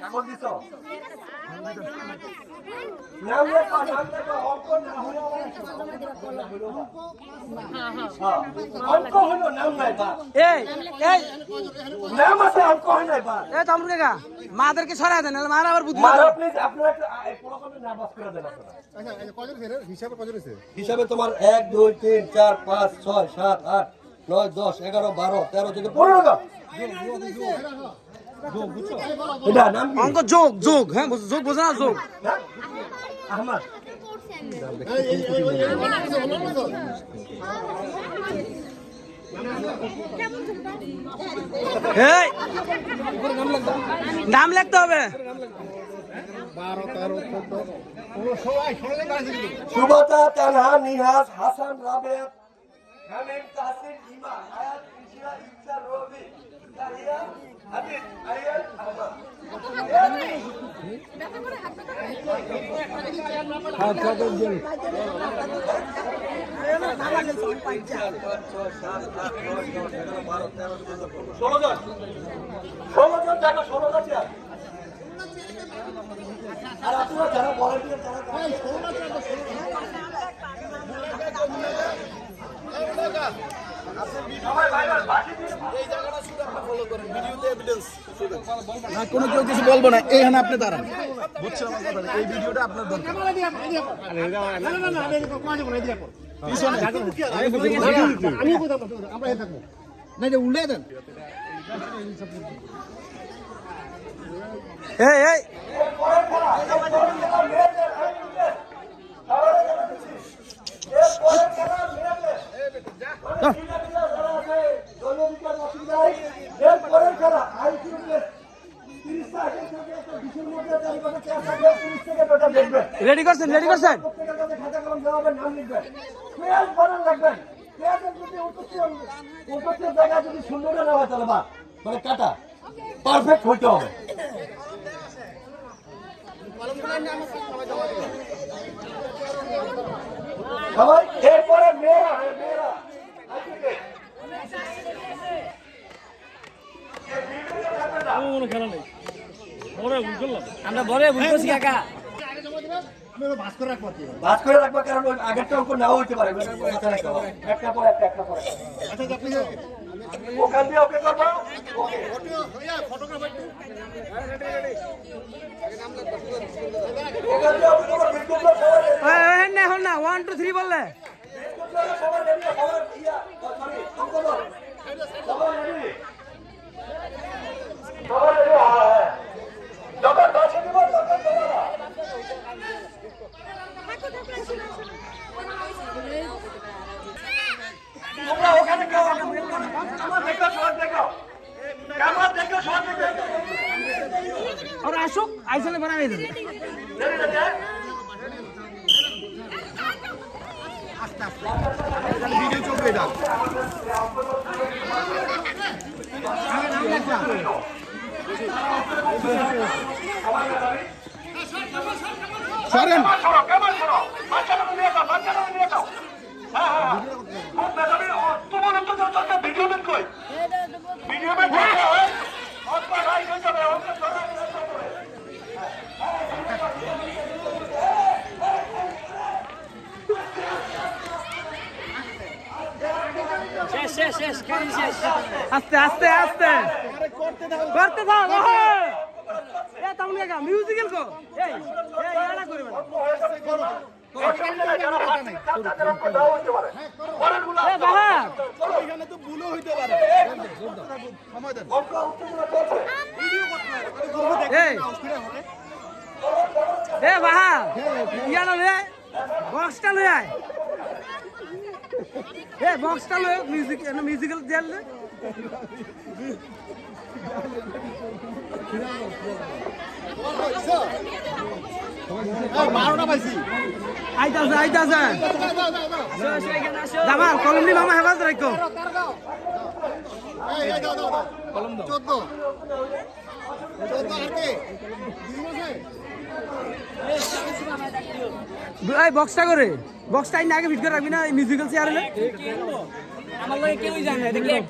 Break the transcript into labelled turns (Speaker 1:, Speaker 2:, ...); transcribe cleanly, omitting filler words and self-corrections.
Speaker 1: কাগজ দিছ নাম লেখো অঙ্ক না হলে অঙ্ক হলো নাম নাই বা
Speaker 2: এই এই
Speaker 1: নাম আছে অঙ্ক হয় নাই বা
Speaker 2: এই তামরু কাকা মাদেরকে সরায় দেন নাহলে মারা আবার বুদ্ধি
Speaker 1: মারা প্লিজ আপনারা একটু এই প্রোগ্রামে না বাস করে দেন আপনারা
Speaker 3: আচ্ছা কজন ফেরে হিসাবে কজন হইছে
Speaker 1: হিসাবে তোমার 1 2 3 4 5 6 7 8 9 10 11 12 13 14 15 টা এটা নাম কি
Speaker 2: অঙ্ক যোগ যোগ হ্যাঁ যোগ বোঝা না যোগ
Speaker 1: আহমদ
Speaker 2: এই নাম লিখতে হবে
Speaker 3: 12 13 14 সবাই
Speaker 1: সুবতা তানহা নিহাজ হাসান রাবেয়া হামিম তাহসিন ইমা আয়াত ইশরা ইফসা রবি তাহিয়া হাবিব আয়াত আহমদ
Speaker 3: হাত কত দিন
Speaker 1: 16 জন 16 জন দেখো 16 জন চেয়ার আর আপনারা যারা ভলান্টিয়ার যারা সবাই ভাইবার বাকি দিয়ে এই জায়গাটা শুধু আপনারা ফলো করেন ভিডিওতে এভিডেন্স
Speaker 3: না কোনো কেউ কিছু বলবো না এইখানে আপনি দাঁড়ান বুঝছেন আমার কথা এই ভিডিওটা আপনার দরকার আমি আমরা এখানে থাকবো না যে উল্লে দেন
Speaker 2: এই এই রেডি করছেন রেডি করছেন
Speaker 1: যদি শূন্যটা নেওয়া তাহলে বা মানে কাটা পারফেক্ট হইতে হবে সবাই এরপরে মেয়েরা মেয়েরা
Speaker 2: আমরা বলে বুঝতেছি কাকা
Speaker 3: ভাস করে রাখবো
Speaker 1: বাস করে রাখবা কারণ ওই আগেরটা অঙ্ক নাও হইতে পারে একটা পর একটা পর
Speaker 3: আচ্ছা আপনি
Speaker 1: ওখান দিয়ে ওকে করবো ওকে
Speaker 3: ফটোগ্রাফার
Speaker 1: ওখান দিয়ে ওকে করবো বিদ্যুৎ সবাই
Speaker 2: না এখন না 1 2 3 বললে
Speaker 1: সবাই রেডি সবাই ইয়া সরি অঙ্ক দাও সবাই রেডি সবাই রেডি হ্যাঁ যখন 10 দিব তখন দেবো তোমরা ওখানে কেউ আমার দেখো সবাই দেখো কেমন দেখো সবাই দেখো
Speaker 2: আর আসুক আইসলে বানাই দেন
Speaker 3: ভিডিও চলবে এটা সরেন
Speaker 1: কেমন শোনো বাচ্চারা নিয়ে যাও বাচ্চারা নিয়ে যাও হ্যাঁ হ্যাঁ খুব বেদবি তোমার তো যত ভিডিও বের কই ভিডিও বের কই অত ভাই হয়ে যাবে অত সবাই
Speaker 2: শেষ শেষ কাজ শেষ আস্তে আস্তে আস্তে করতে দাও এ তামুন কাকা মিউজিক্যাল কো এই এই এড়া করে বল এ বাহা
Speaker 3: এখানে তো ভুলও হইতে পারে সময় দেন ভিডিও করতে
Speaker 2: এই এ বাহা ইয়ালা রে বক্সটা লই আয় এ বক্সটা লই মিউজিক্যাল দেল রে আইতাছে আইতাছে জামাল কলমনি মামা হেফাজ রাখো
Speaker 3: কলম দাও 14 আর কে
Speaker 2: এই বক্সটা করে বক্সটা আইনা আগে ভিডিও রাখবি না মিউজিক্যাল চেয়ারে
Speaker 4: আমার লগে কেউই জানে না দেখি এক